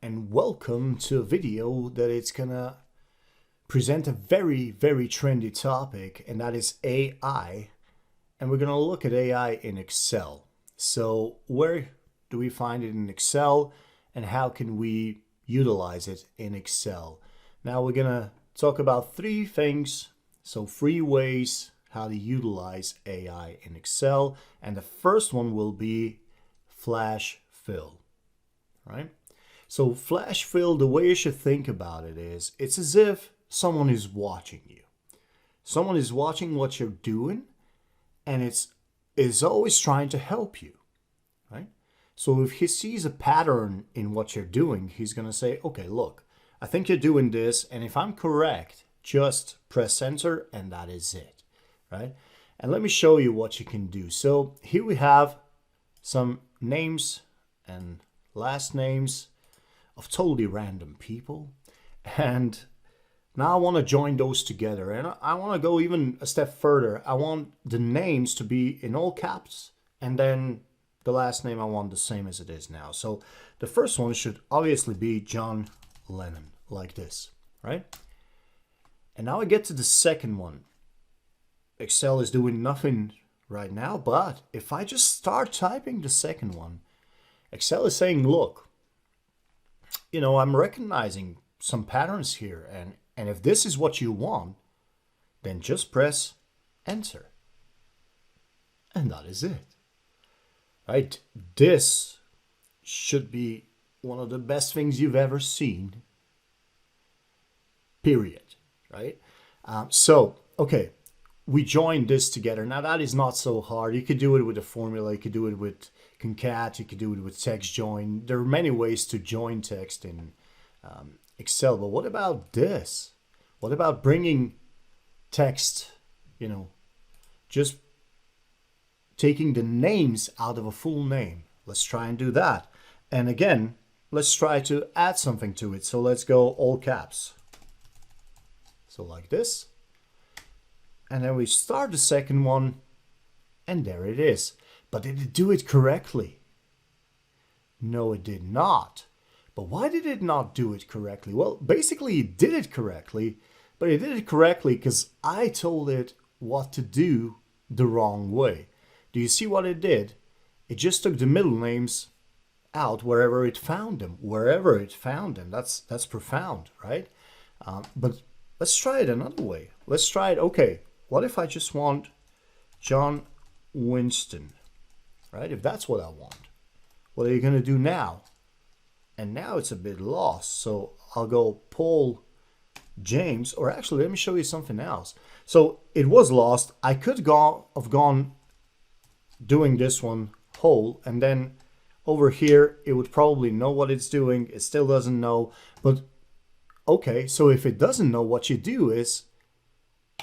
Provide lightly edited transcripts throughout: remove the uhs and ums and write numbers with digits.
and welcome to a video that it's gonna present a very trendy topic, and that is AI. And we're gonna look at AI in Excel. So where do we find it in Excel and how can we utilize it in Excel? Now we're gonna talk about three things, so three ways how to utilize AI in Excel, and the first one will be flash fill, right? So flash fill, the way you should think about it is, it's as if someone is watching you. Someone is watching what you're doing, and it's always trying to help you, right? So if he sees a pattern in what you're doing, he's gonna say, okay, look, I think you're doing this, and if I'm correct, just press enter and that is it, right? And let me show you what you can do. So here we have some names and last names of totally random people, and now I want to join those together, and I want to go even a step further. I want the names to be in all caps, and then the last name I want the same as it is now. So the first one should obviously be John Lennon, like this, right? And now I get to the second one. Excel is doing nothing right now, but if I just start typing the second one, Excel is saying, look, you know, I'm recognizing some patterns here, and if this is what you want, then just press enter. And that is it, right? This should be one of the best things you've ever seen, period, right? Okay, we joined this together. Now that is not so hard. You could do it with a formula, you could do it with concat, you could do it with text join. There are many ways to join text in Excel, but what about this? What about bringing text, you know, just taking the names out of a full name? Let's try and do that. And again, let's try to add something to it. So let's go all caps. So like this. And then we start the second one, and there it is. But did it do it correctly? No, it did not. But why did it not do it correctly? Well, basically it did it correctly, but it did it correctly because I told it what to do the wrong way. Do you see what it did? It just took the middle names out wherever it found them. Wherever it found them. That's profound, right? But let's try it another way. Let's try it, okay, what if I just want John Winston, right? If that's what I want, what are you going to do now? And now it's a bit lost. So I'll go Paul James, or actually, let me show you something else. So it was lost. I could have gone doing this one whole, and then over here, it would probably know what it's doing. It still doesn't know. But okay, so if it doesn't know, what you do is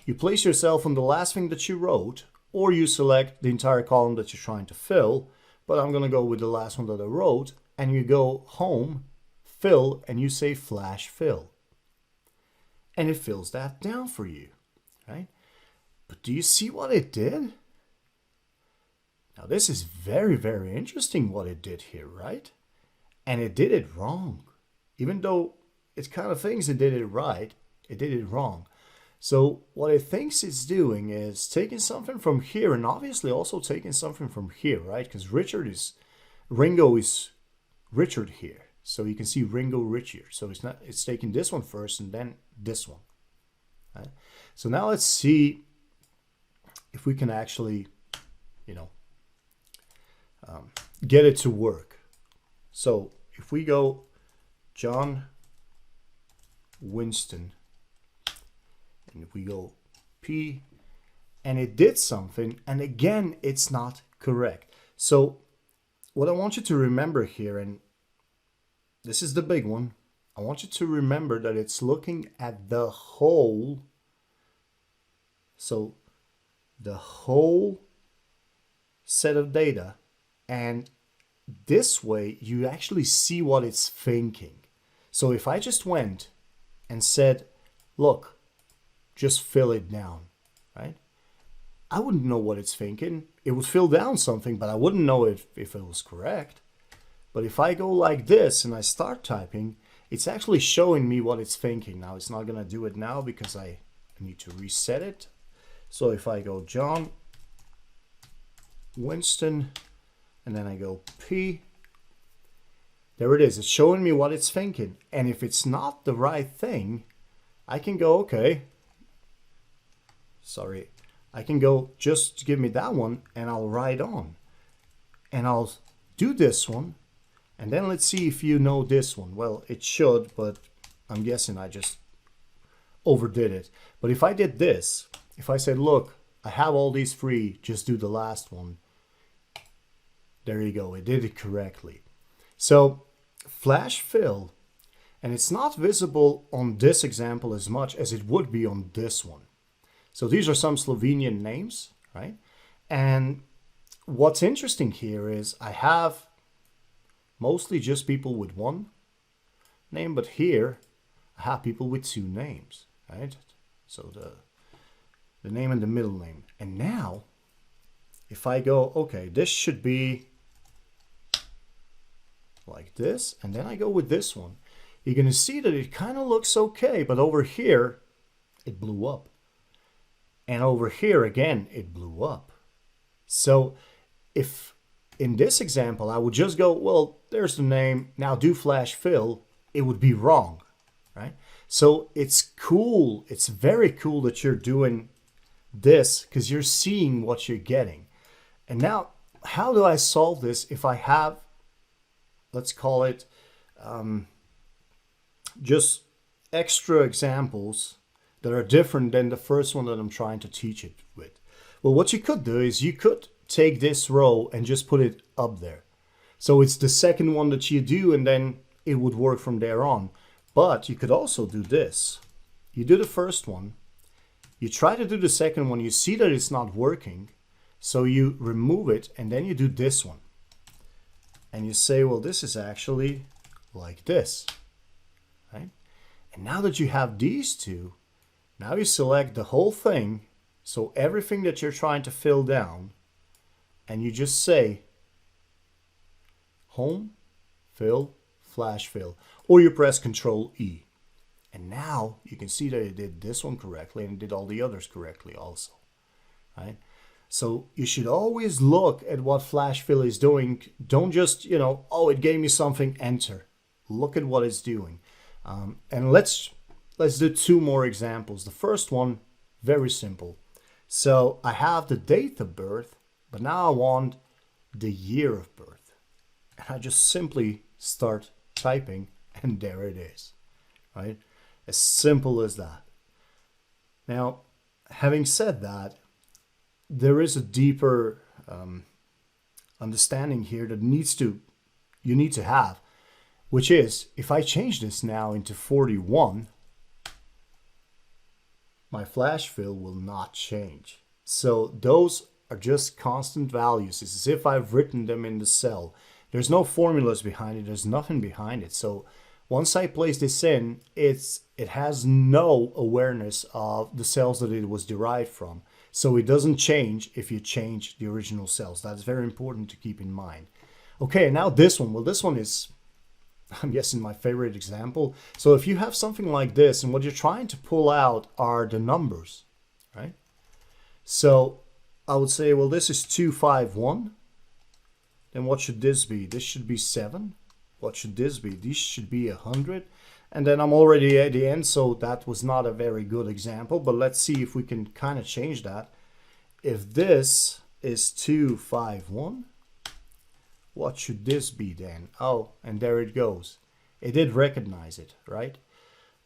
you place yourself on the last thing that you wrote, or you select the entire column that you're trying to fill. But I'm going to go with the last one that I wrote. And you go home, fill, and you say flash fill. And it fills that down for you, right? But do you see what it did? Now this is very interesting what it did here, right? And it did it wrong. Even though it kind of thinks it did it right, it did it wrong. So what it thinks it's doing is taking something from here, and obviously also taking something from here, right? Because Ringo is Richard here, so you can see Ringo Rich here. So it's taking this one first and then this one, right? So now let's see if we can actually, you know, get it to work. So if we go John Winston, and if we go P, and it did something, and again it's not correct. So what I want you to remember here, and this is the big one, I want you to remember that it's looking at the whole, so the whole set of data, and this way you actually see what it's thinking. So if I just went and said, look, just fill it down, right? I wouldn't know what it's thinking. It would fill down something, but I wouldn't know if it was correct. But if I go like this and I start typing, it's actually showing me what it's thinking. Now it's not going to do it now because I need to reset it. So if I go John, Winston, and then I go P, there it is. It's showing me what it's thinking. And if it's not the right thing, I can go, okay, sorry, I can go just give me that one and I'll write on. And I'll do this one. And then let's see if you know this one. Well, it should, but I'm guessing I just overdid it. But if I did this, if I said, look, I have all these free, just do the last one. There you go. It did it correctly. So flash fill, and it's not visible on this example as much as it would be on this one. So these are some Slovenian names, right? And what's interesting here is I have mostly just people with one name, but here I have people with two names, right? So the name and the middle name. And now, if I go, okay, this should be like this, and then I go with this one, you're going to see that it kind of looks okay, but over here, it blew up. And over here, again, it blew up. So if in this example, I would just go, well, there's the name, now do flash fill, it would be wrong, right? So it's cool, it's very cool that you're doing this because you're seeing what you're getting. And now, how do I solve this if I have, let's call it, just extra examples that are different than the first one that I'm trying to teach it with? Well, what you could do is you could take this row and just put it up there. So it's the second one that you do, and then it would work from there on. But you could also do this. You do the first one, you try to do the second one, you see that it's not working, so you remove it, and then you do this one. And you say, well, this is actually like this, right? And now that you have these two, now you select the whole thing, so everything that you're trying to fill down, and you just say home, fill, flash fill, or you press Control E. And now you can see that it did this one correctly and it did all the others correctly also, right? So you should always look at what flash fill is doing. Don't just, oh, it gave me something, enter. Look at what it's doing. And let's do two more examples. The first one, very simple. So I have the date of birth, but now I want the year of birth. And I just simply start typing, and there it is, right? As simple as that. Now, having said that, there is a deeper understanding here that you need to have, which is, if I change this now into 41, my flash fill will not change. So those are just constant values. It's as if I've written them in the cell. There's no formulas behind it. There's nothing behind it. So once I place this in, it has no awareness of the cells that it was derived from. So it doesn't change if you change the original cells. That's very important to keep in mind. Okay, now this one. Well, this one is, I'm guessing, my favorite example. So if you have something like this, and what you're trying to pull out are the numbers, right? So I would say, well, this is 251. Then what should this be? This should be 7. What should this be? This should be 100. And then I'm already at the end, so that was not a very good example. But let's see if we can kind of change that. If this is 251, what should this be then? Oh, and there it goes. It did recognize it, right?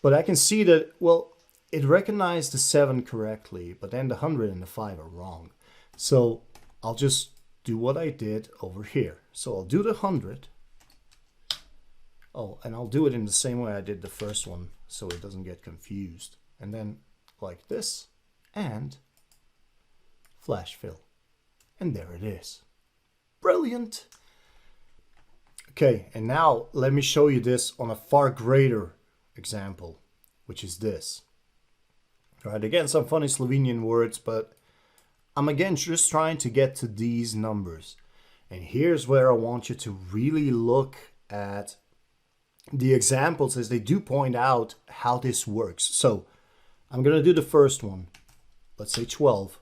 But I can see that, well, it recognized the 7 correctly, but then the 100 and the 5 are wrong. So I'll just do what I did over here. So I'll do the 100. Oh, and I'll do it in the same way I did the first one, so it doesn't get confused. And then like this, and flash fill. And there it is. Brilliant. Okay, and now let me show you this on a far greater example, which is this. All right, again, some funny Slovenian words, but I'm again just trying to get to these numbers. And here's where I want you to really look at the examples, as they do point out how this works. So I'm going to do the first one, let's say 12.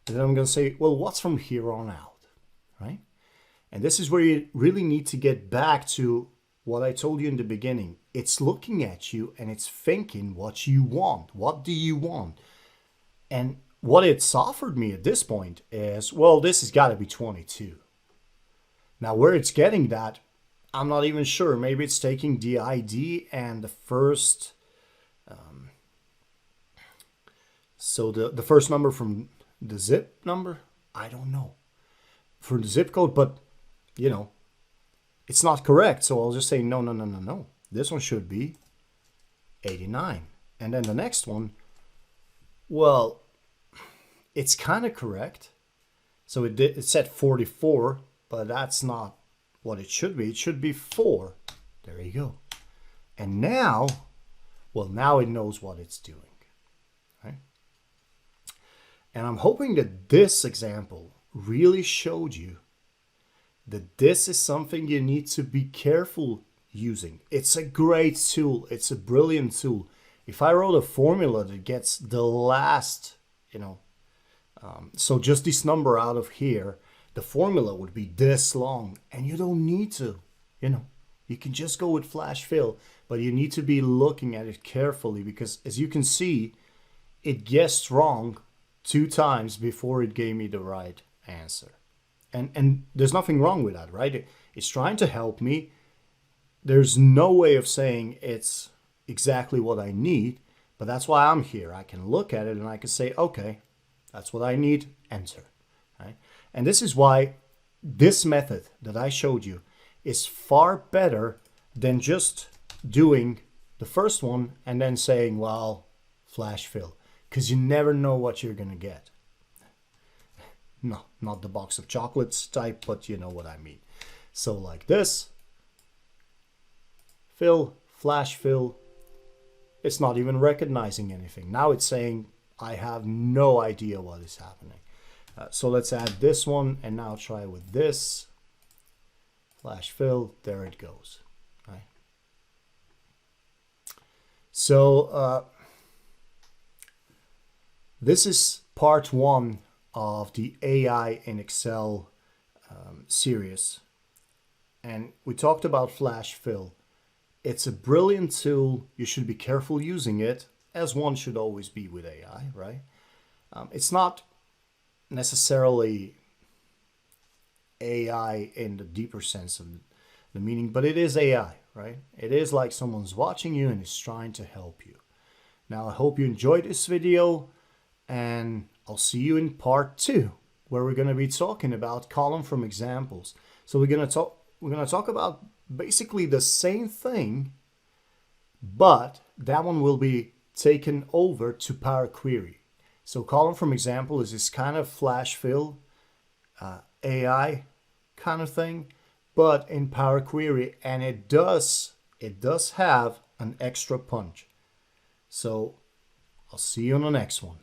And then I'm going to say, well, what's from here on out, right? And this is where you really need to get back to what I told you in the beginning. It's looking at you and it's thinking what you want. What do you want? And what it's offered me at this point is, well, this has got to be 22. Now, where it's getting that, I'm not even sure. Maybe it's taking the ID and the first, so the first number from the zip number. I don't know for the zip code, but you know, it's not correct. So I'll just say no. This one should be 89, and then the next one, well, it's kind of correct. So it said 44, but that's not what it should be. It should be 4. There you go. And now, well, now it knows what it's doing, right? And I'm hoping that this example really showed you that this is something you need to be careful using. It's a great tool. It's a brilliant tool. If I wrote a formula that gets the last, so just this number out of here, the formula would be this long, and you don't need to, you can just go with flash fill, but you need to be looking at it carefully, because as you can see, it guessed wrong 2 times before it gave me the right answer. And there's nothing wrong with that, right? It's trying to help me. There's no way of saying it's exactly what I need, but that's why I'm here. I can look at it and I can say, okay, that's what I need, enter, right? And this is why this method that I showed you is far better than just doing the first one and then saying, well, flash fill, because you never know what you're going to get. No, not the box of chocolates type, but you know what I mean. So like this, fill, flash fill, it's not even recognizing anything. Now it's saying, I have no idea what is happening. So let's add this one and now try with this. Flash fill, there it goes. Right. So this is part 1 of the AI in Excel series. And we talked about flash fill. It's a brilliant tool. You should be careful using it, as one should always be with AI, right? It's not necessarily AI in the deeper sense of the meaning, but it is AI, right? It is like someone's watching you and is trying to help you. Now, I hope you enjoyed this video, and I'll see you in part 2, where we're going to be talking about column from examples. So we're going to talk about basically the same thing, but that one will be taken over to Power Query. So column from example is this kind of flash fill AI kind of thing, but in Power Query, and it does have an extra punch. So I'll see you on the next one.